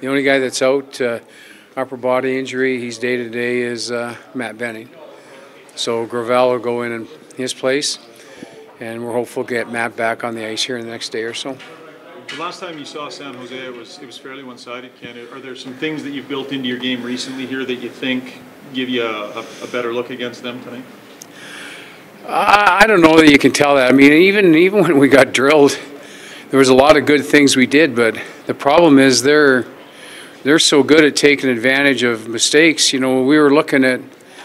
The only guy that's out, upper body injury, he's day-to-day, is Matt Benning. So Gravel will go in his place, and we're hopeful to get Matt back on the ice here in the next day or so. The last time you saw San Jose, it was fairly one-sided, Ken. Are there some things that you've built into your game recently here that you think give you a better look against them tonight? I don't know that you can tell that. I mean, even when we got drilled, there was a lot of good things we did, but the problem is they're so good at taking advantage of mistakes. You know, we were looking at,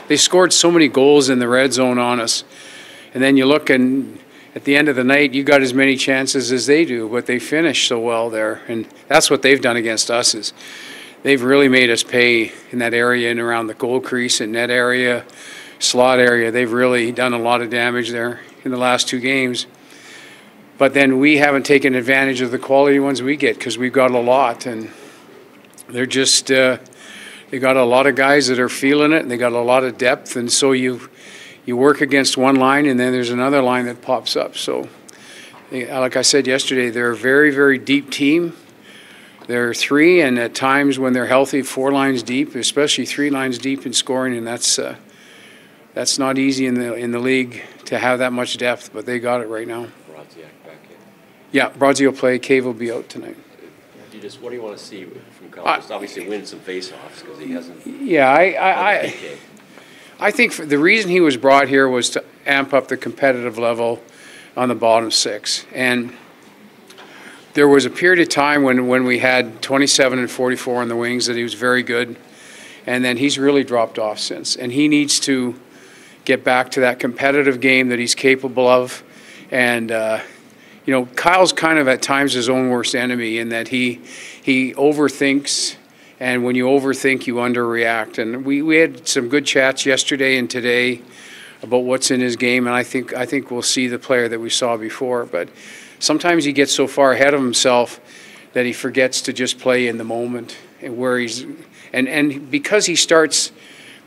they scored so many goals in the red zone on us, and then you look and at the end of the night, you got as many chances as they do, but they finish so well there, and that's what they've done against us. Is they've really made us pay in that area and around the goal crease and net area, slot area. They've really done a lot of damage there in the last 2 games. But then we haven't taken advantage of the quality ones we get because we've got a lot, and they're just they got a lot of guys that are feeling it, and they got a lot of depth, and so you work against one line, and then there's another line that pops up. So, like I said yesterday, they're a very, very deep team. They're 3, and at times when they're healthy, 4 lines deep, especially 3 lines deep in scoring, and that's not easy in the league to have that much depth, but they got it right now. Brodziak back in. Yeah, Brodsky will play. Cave will be out tonight. What do you want to see from Kyle? Just obviously win some face-offs because he hasn't. Yeah, I think the reason he was brought here was to amp up the competitive level on the bottom 6. And there was a period of time when we had 27 and 44 on the wings that he was very good. And then he's really dropped off since. And he needs to get back to that competitive game that he's capable of. And, you know, Kyle's kind of at times his own worst enemy in that he overthinks. And when you overthink, you underreact. And we had some good chats yesterday and today about what's in his game, and I think we'll see the player that we saw before. But sometimes he gets so far ahead of himself that he forgets to just play in the moment and where he's and because he starts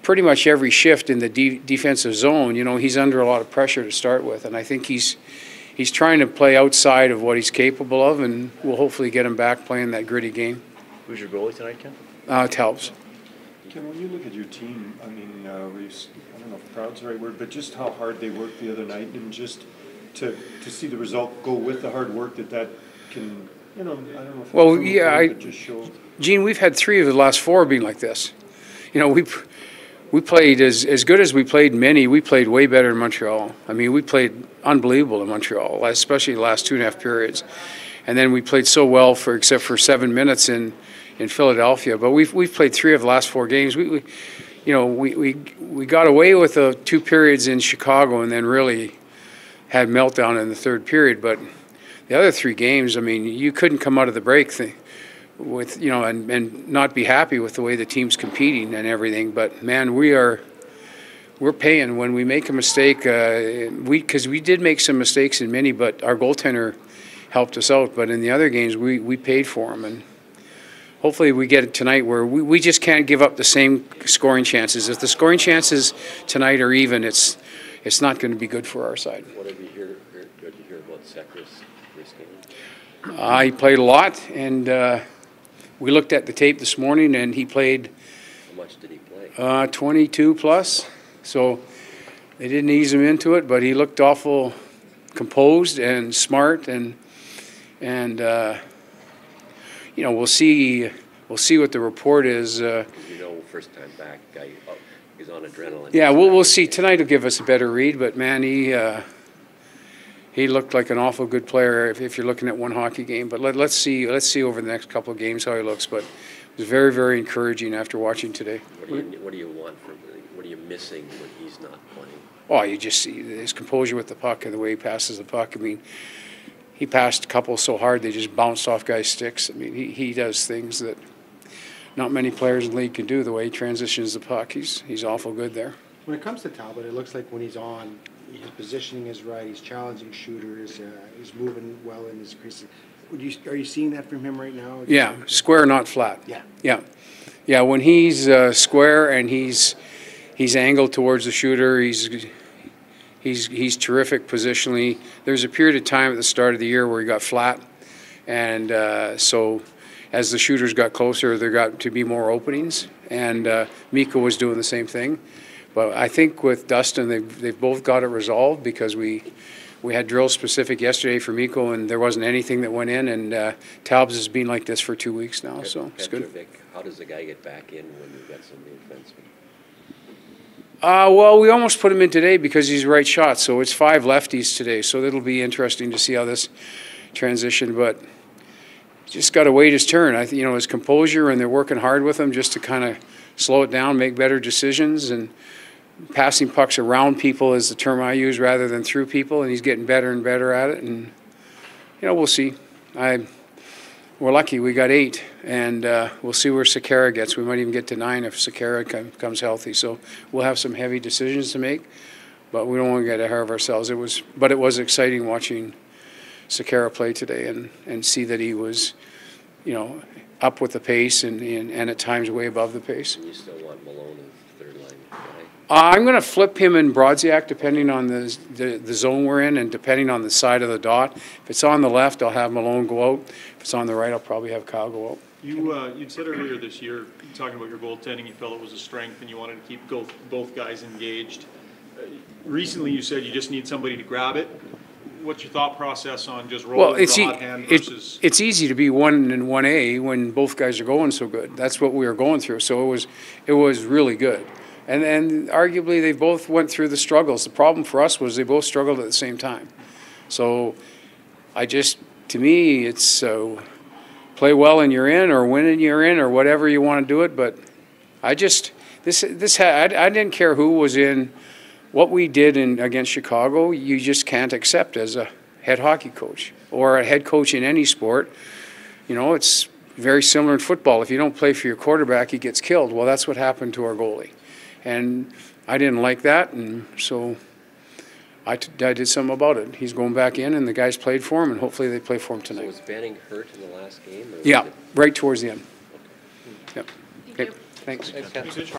pretty much every shift in the defensive zone. You know, he's under a lot of pressure to start with, and I think he's trying to play outside of what he's capable of, and we'll hopefully get him back playing that gritty game. Who's your goalie tonight, Ken? It helps. Ken, when you look at your team, I mean, I don't know if proud's the right word, but just how hard they worked the other night, and just to see the result go with the hard work that can, you know, I don't know if well, yeah, just show. Gene, we've had 3 of the last 4 being like this. You know, we played as good as we played many. We played way better in Montreal. I mean, we played unbelievable in Montreal, especially the last 2.5 periods. And then we played so well except for 7 minutes in Philadelphia. But we've played 3 of the last 4 games. We got away with the 2 periods in Chicago and then really had meltdown in the 3rd period. But the other 3 games, I mean, you couldn't come out of the break with, you know, and not be happy with the way the team's competing and everything. But man, we're paying when we make a mistake. Because we did make some mistakes in many, but our goaltender helped us out. But in the other games, we paid for them, and hopefully we get it tonight where we just can't give up the same scoring chances. If the scoring chances tonight are even, it's not going to be good for our side. What did you hear about Sekera's this game? He played a lot, and we looked at the tape this morning, and he played. How much did he play? 22 plus. So they didn't ease him into it, but he looked awful composed and smart, and you know, we'll see what the report is. You know, first time back, guy, he's on adrenaline. Yeah, we'll see. Tonight will give us a better read, but man, he looked like an awful good player if you're looking at one hockey game. But let's see over the next couple of games how he looks. But it was very, very encouraging after watching today. What do you want from? What are you missing when he's not playing? Oh, you just see his composure with the puck and the way he passes the puck. I mean, he passed a couple so hard they just bounced off guys' sticks. I mean, he does things that not many players in the league can do. The way he transitions the puck, he's awful good there. When it comes to Talbot, it looks like when he's on, his positioning is right. He's challenging shooters. He's moving well in his crease. Are you seeing that from him right now? Yeah, square, not flat. Yeah. When he's square and he's angled towards the shooter, he's terrific positionally. There's a period of time at the start of the year where he got flat, and so as the shooters got closer, there got to be more openings, and Miko was doing the same thing. But I think with Dustin, they've both got it resolved, because we had drill specific yesterday for Miko, and there wasn't anything that went in, and Talbs has been like this for 2 weeks now, so it's good. Petrovic, how does the guy get back in when you've got so many defensemen? Well, we almost put him in today because he's right shot, so it's 5 lefties today, so it'll be interesting to see how this transition, but just got to wait his turn. His composure, and they're working hard with him just to kind of slow it down, make better decisions, and passing pucks around people is the term I use rather than through people, and he's getting better and better at it, and we'll see. We're lucky we got 8, and we'll see where Sekera gets. We might even get to 9 if Sekera comes healthy, so we'll have some heavy decisions to make, but we don't want to get ahead of ourselves. It was exciting watching Sekera play today and see that he was, up with the pace and at times way above the pace. And you still want Malone as the third line guy? I'm going to flip him in Brodziak depending on the zone we're in and depending on the side of the dot. If it's on the left, I'll have Malone go out. If it's on the right, I'll probably have Kyle go out. You'd said earlier this year, talking about your goaltending, you felt it was a strength and you wanted to keep both guys engaged. Recently, you said you just need somebody to grab it. What's your thought process on just rolling the hot hand versus? It's easy to be 1 and 1A when both guys are going so good. That's what we were going through. So it was really good. And arguably they both went through the struggles. The problem for us was they both struggled at the same time. So to me, it's play well and you're in, or win and you're in, or whatever you want to do it. But I didn't care who was in. What we did against Chicago, you just can't accept as a head hockey coach or a head coach in any sport. It's very similar in football. If you don't play for your quarterback, he gets killed. Well, that's what happened to our goalie. And I didn't like that, and so I did something about it. He's going back in, and the guys played for him, and hopefully they play for him tonight. So was Banning hurt in the last game? Yeah, right towards the end. Okay. Yep. Okay, thanks. Thanks, Ken.